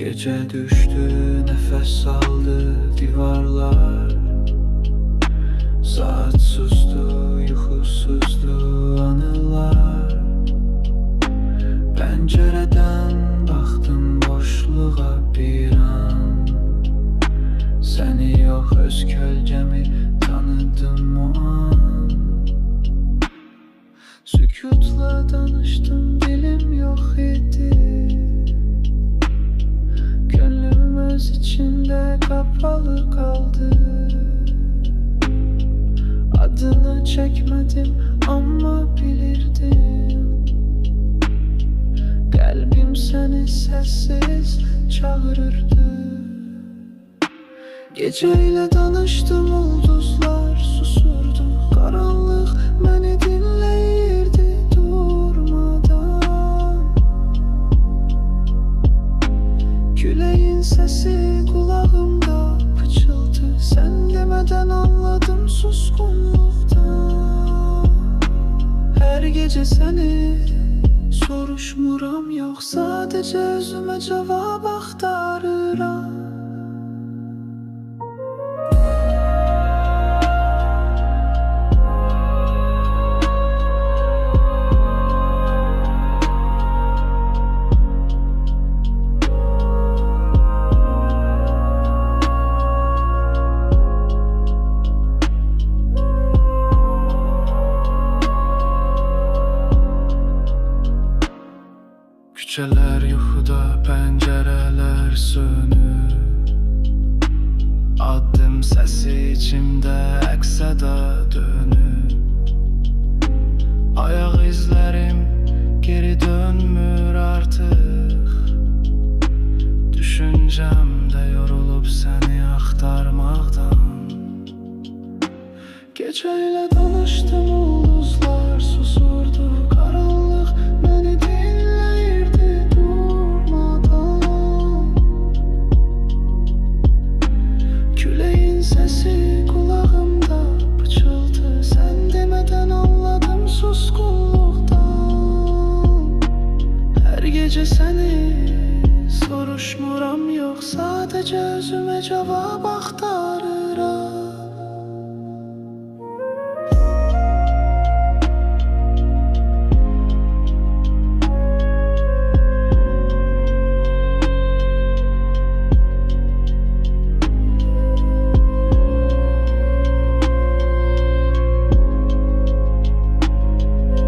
Gece düştü, nefes aldı divarlar. Saat sustu, yuhusuzdu anılar. Pencereden baktım boşluğa bir an. Seni yok, öz kölgemi tanıdım o an. Sükutla danıştım, dilim yok idi. Gönlüm öz içinde kapalı kaldı. Adını çekmedim ama bilirdim. Kalbim seni sessiz çağırırdı. Geceyle danıştım, ulduzlar susurdu. Karanlık beni dinleyirdi durmadan. Küleğin sesi kulağımda pıçıldı. Sen demeden anladım suskunluktan. Her gece seni soruşmuram, yok sadece özüme cevap aktarıram. Küçeler yuxuda, pəncərələr sönür. Addım səsi içimdə əks-səda dönür. Ayaq izlərim geri dönmür artıq. Düşüncəmdə yorulub səni axtarmaqdan. Gecə ilə danışdım, ulduzlar susurdu. Qaranlıq məni dinləyirdi durmadan. Küləyin səsi kulağımda pıçıldı. Sən demədən anladım suskunluqdan. Hər gecə səni soruşmuram, yox sadəcə özümə cavab